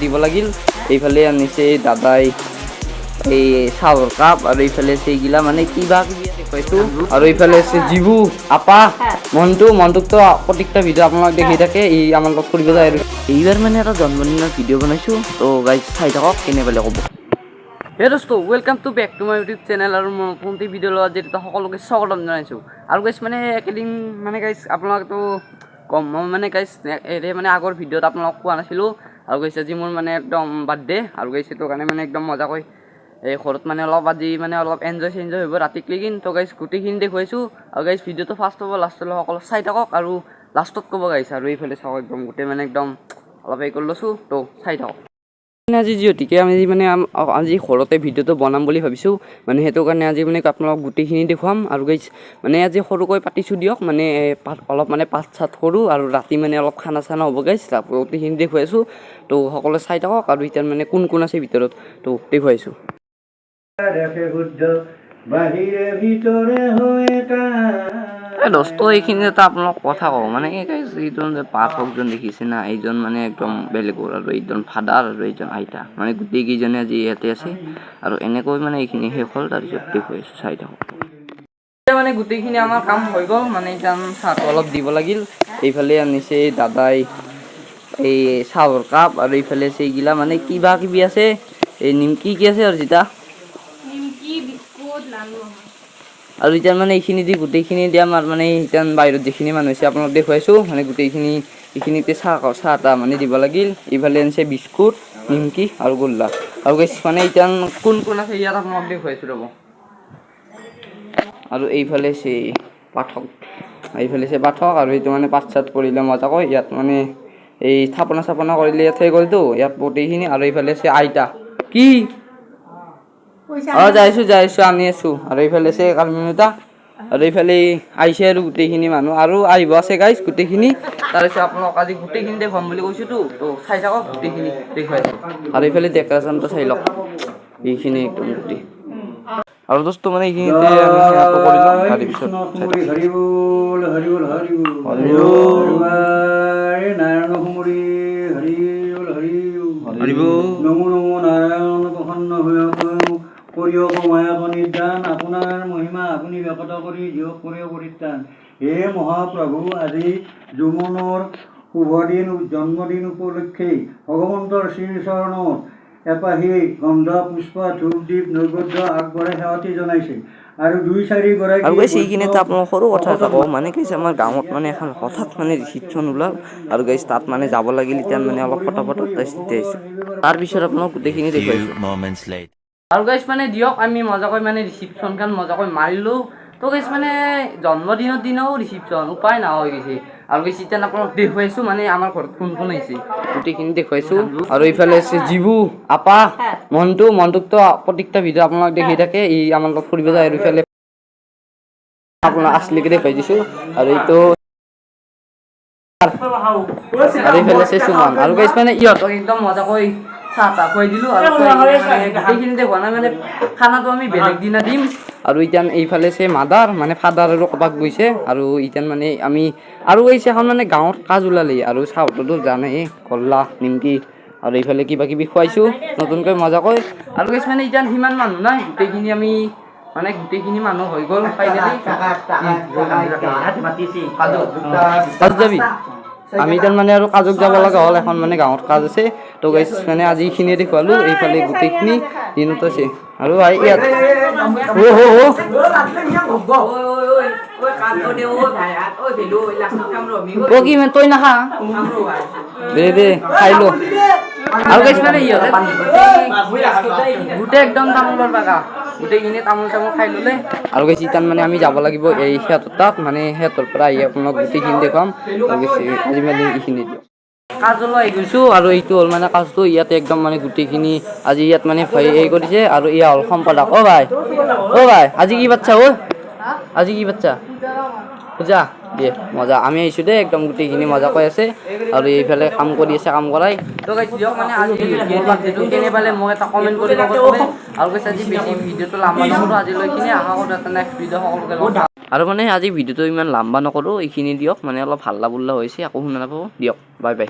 দিব লাগিল। এইফালে আনিছে দাদাই এই চাউল কাপ আৰু এইফালে আছে এইগিলা মানে কিবা কিবি দেখুৱাইছোঁ। আৰু এইফালে আছে জীবু আপা মনটোকতো প্ৰত্যেকটা ভিডিঅ' আপোনালোক দেখি থাকে। এই আমাৰ লগত ফুৰিব যায় আৰু এইবাৰ মানে এটা জন্মদিনৰ ভিডিঅ' বনাইছোঁ। তো গাইজ চাই থাকক কেনে পালে ক'ব। হে দোস্ত welcome to back to my YouTube channel. আৰু মই নতুনটি ভিডিঅ' লোৱা যিহেতু সকলোকে স্বাগতম জনাইছোঁ। আৰু গাইজ মানে একেদিন মানে গাইজ আপোনালোকেতো কম মই মানে গাইজ মানে আগৰ ভিডিঅ'ত আপোনালোকক কোৱা নাছিলোঁ। আৰু গাইজ আজি মোৰ মানে একদম বাৰ্থডে আৰু গাইজ সেইটো কাৰণে মানে একদম মজাকৈ এই ঘৰত মানে অলপ আজি মানে অলপ এনজয় হ'ব ৰাতিকলৈকে। তো গাইজ গোটেইখিনি দেখুৱাইছোঁ। আৰু গাইজ ভিডিঅ'টো ফাৰ্ষ্ট হ'ব লাষ্টলৈ সকলো চাই থাকক আৰু লাষ্টত ক'ব গাইছ। আৰু এইফালে চাওক একদম গোটেই মানে একদম অলপ হেৰি কৰি লৈছোঁ। তো চাই থাকক। আজি যিহেতুকে আমি মানে আজি ঘৰতে ভিডিঅ'টো বনাম বুলি ভাবিছোঁ। মানে সেইটো কাৰণে আজি মানে আপোনালোকক গোটেইখিনি দেখুৱাম। আৰু গাইজ মানে আজি সৰুকৈ পাতিছোঁ দিয়ক, মানে অলপ মানে পাঠ চাত কৰোঁ আৰু ৰাতি মানে অলপ খানা চানা হ'ব গাইজ। গোটেইখিনি দেখুৱাইছোঁ। তো সকলোৱে চাই থাকক। আৰু এতিয়া মানে কোন আছে ভিতৰত তো দেখুৱাইছোঁ। দোস্ত এইখিনি এটা আপোনালোক কথা কওঁ মানে এইজন যে পাঠকজন দেখিছে না, এইজন মানে একদম বেলেগৰ আৰু এইজন ফাদাৰ আৰু এইজন আইতা মানে গোটেই কেইজনে আজি ইয়াতে আছে। আৰু এনেকৈ মানে এইখিনি শেষ হ'ল। তাৰপিছত দেখুৱাইছোঁ চাই থাকক। মানে গোটেইখিনি আমাৰ কাম হৈ গ'ল। মানে এতিয়া চাহটো অলপ দিব লাগিল। এইফালে আনিছে দাদাই এই চাউল কাপ আৰু এইফালে আছে এইগিলা মানে কিবা কিবি আছে। এই নিমকি কি আছে আৰু জিতা আৰু এতিয়া মানে এইখিনি দি গোটেইখিনি দি আমাৰ মানে এতিয়া বাহিৰত যিখিনি মানুহ আছে আপোনালোক দেখুৱাইছোঁ। মানে গোটেইখিনি এইখিনিতে চাহ তাহ মানে দিব লাগিল। এইফালে আনিছে বিস্কুট নিমকি আৰু গোল্লা। আৰু মানে এতিয়া কোন আছে ইয়াত আপোনালোক দেখুৱাইছোঁ ৰ'ব। আৰু এইফালে আছে পাঠক আৰু এইটো মানে পাঠ চাত কৰিলে মজাকৈ ইয়াত মানে এই স্থাপনা কৰিলে ইয়াত সেই কৰিতো ইয়াত গোটেইখিনি। আৰু এইফালে আছে আইতা কি যাইছোঁ আনি আছোঁ। আৰু এইফালে আছে কালমিনতা আৰু এইফালে আহিছে আৰু গোটেইখিনি মানুহ আৰু আহিব আছে গাইজ গোটেইখিনি। তাৰপিছত আপোনালোক আজি গোটেইখিনি দেখুৱাম বুলি কৈছোঁতো। তো চাই থাকক গোটেইখিনি দেখুৱাইছোঁ। আৰু এইফালে ডেক'ৰেশ্যনটো চাই লওক এইখিনি একদম গোটেই। আৰু দোস্ত মানে এইখিনিতে আমি সেৱাটো কৰি লওঁ। তাৰপিছত আপোনাৰ মহিমা আপুনি ব্যক্ত কৰি দিয়ক কৰি পৰিত্ৰাণ। হে মহাপ্ৰভু, আজি যমুনৰ শুভদিন জন্মদিন উপলক্ষে ভগৱন্তৰ শ্ৰীচৰণত এপাহি গন্ধ পুষ্প ধূপ দ্বীপ নৈবেদ্য আগবঢ়াই সেৱাটি জনাইছে। আৰু 2-4 গৰাকী আৰু গাইছ এইখিনিতে আপোনালোক সৰু কথা এটা কওঁ মানে কি আমাৰ গাঁৱত মানে এখন হঠাৎ মানে ৰিচিপশ্যন ওলাল। আৰু গাইছ তাত মানে যাব লাগিল। এতিয়া মানে অলপ ফটাফট তাৰপিছত আপোনাক গোটেইখিনি দেখুৱাইছোঁ। আৰু গাইছ মানে দিয়ক আমি মজাকৈ মানে ৰিচিপশ্যনখন মজাকৈ মাৰিলোঁ। তো গাইছ মানে জন্মদিনৰ দিনাও ৰিচিপশ্যন উপায় নোহোৱা হৈ গৈছে। আৰু গাইছ এতিয়া আপোনাক দেখুৱাইছোঁ মানে আমাৰ ঘৰত কোন আহিছে গোটেইখিনি দেখুৱাইছোঁ। আৰু এইফালে আছে জীবু আপা মনটোকতো প্ৰত্যেকটা ভিডিঅ' আপোনালোক দেখি থাকে। এই আমাৰ লগত ফুৰিব যায়। আৰু এইফালে আপোনাক আছলিকে দেখুৱাই দিছোঁ। আৰু এইটো আৰু এইফালে আছে সুমন। আৰু গাইছ মানে ইহঁতক একদম মজাকৈ চাহ তাহ খুৱাই দিলোঁ। আৰু গোটেইখিনি দেখুৱা নাই মানে খানাটো আমি বেলেগ দিনা দিম। আৰু এতিয়া এইফালে আছে মাদাৰ মানে ফাদাৰ আৰু ক'ৰবাত গৈছে। আৰু এতিয়া মানে আমি আৰু গৈছে এখন মানে গাঁৱত কাজ ওলালি আৰু চাউলটোতো জানেই গল্লা নিমকি আৰু এইফালে কিবা কিবি খুৱাইছোঁ নতুনকৈ মজাকৈ। আৰু গাইছ মানে এতিয়া সিমান মানুহ নাই। গোটেইখিনি মানুহ হৈ গ'ল ফাইনেলি। যাবি আমি এতিয়া মানে আৰু কাজত যাব লগা হ'ল। এখন মানে গাঁৱত কাজ আছে। তো গাইছ মানে আজি এইখিনিয়ে দেখুৱালোঁ। এইফালে গোটেইখিনি দিনত আছে। আৰু ইয়াত কি তই নাখা দে খাই লো। আৰু গাইছ মানে গোটেই একদম তামোলৰ বাগা গোটেইখিনি তামোল চামোল খাই ল'লে। আৰু গাইছ ইতান মানে আমি যাব লাগিব এই সিহঁতৰ তাত মানে সিহঁতৰ পৰা আহি আপোনাক গোটেইখিনি দেখুৱাম। আৰু গাইছ আজি মানে এইখিনি দিয়ক কাজলৈ আহি গৈছোঁ। আৰু এইটো হ'ল মানে কাজটো ইয়াতে একদম মানে গোটেইখিনি আজি ইয়াত মানে হেৰি কৰিছে। আৰু এয়া হ'ল সম্পাদক। ভাই আজি কি বাচ্ছা আজি কি বাচ্ছা পূজা দিয়ে মজা। আমি আহিছোঁ দেই একদম গোটেইখিনি মজা কৈ আছে। আৰু এইফালে কাম কৰি আছে কাম কৰাই। তো গাইছ দিয়ক মানে আজি মোৰ বাৰ্থডেটো কেনে পালে মোক এটা কমেণ্ট কৰিব চবে। আৰু গাইছ আজি বেছি ভিডিঅ'টো লাম্বা নকৰোঁ আজিলৈকে আশা কৰোঁ এটা নেক্সট ভিডিঅ' সকলোকে আৰু মানে আজি ভিডিঅ'টো ইমান লাম্বা নকৰোঁ। এইখিনি দিয়ক মানে অলপ হাল্লা বুল্লা হৈছে একো শুনা নাপাব দিয়ক। Bye bye.